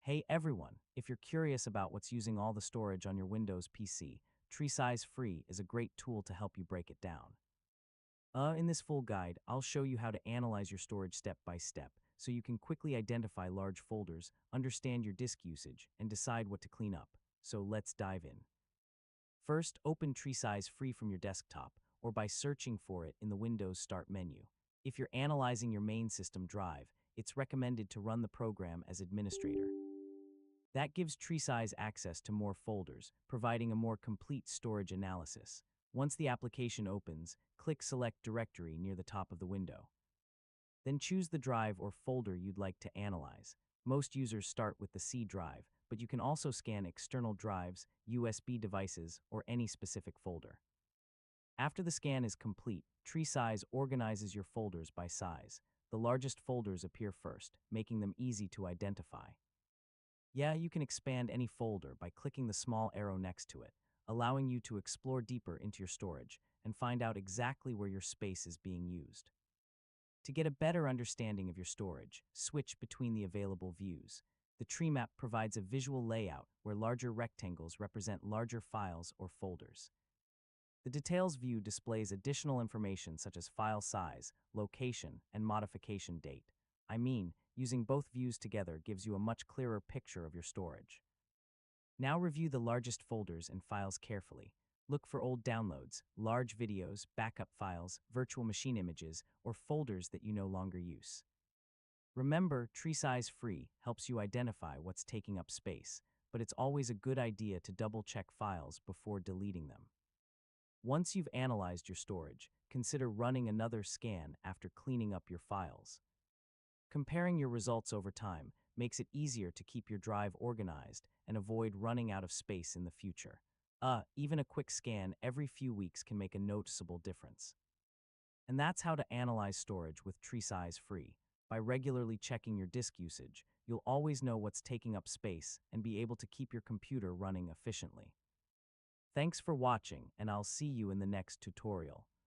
Hey everyone, if you're curious about what's using all the storage on your Windows PC, TreeSize Free is a great tool to help you break it down. In this full guide, I'll show you how to analyze your storage step by step so you can quickly identify large folders, understand your disk usage, and decide what to clean up. So let's dive in. First, open TreeSize Free from your desktop or by searching for it in the Windows Start menu. If you're analyzing your main system drive, it's recommended to run the program as administrator. That gives TreeSize access to more folders, providing a more complete storage analysis. Once the application opens, click Select Directory near the top of the window. Then choose the drive or folder you'd like to analyze. Most users start with the C drive, but you can also scan external drives, USB devices, or any specific folder. After the scan is complete, TreeSize organizes your folders by size. The largest folders appear first, making them easy to identify. Yeah, you can expand any folder by clicking the small arrow next to it, allowing you to explore deeper into your storage and find out exactly where your space is being used. To get a better understanding of your storage, switch between the available views. The tree map provides a visual layout where larger rectangles represent larger files or folders. The Details view displays additional information such as file size, location, and modification date. Using both views together gives you a much clearer picture of your storage. Now review the largest folders and files carefully. Look for old downloads, large videos, backup files, virtual machine images, or folders that you no longer use. Remember, TreeSize Free helps you identify what's taking up space, but it's always a good idea to double-check files before deleting them. Once you've analyzed your storage, consider running another scan after cleaning up your files. Comparing your results over time makes it easier to keep your drive organized and avoid running out of space in the future. Even a quick scan every few weeks can make a noticeable difference. And that's how to analyze storage with TreeSize Free. By regularly checking your disk usage, you'll always know what's taking up space and be able to keep your computer running efficiently. Thanks for watching, and I'll see you in the next tutorial.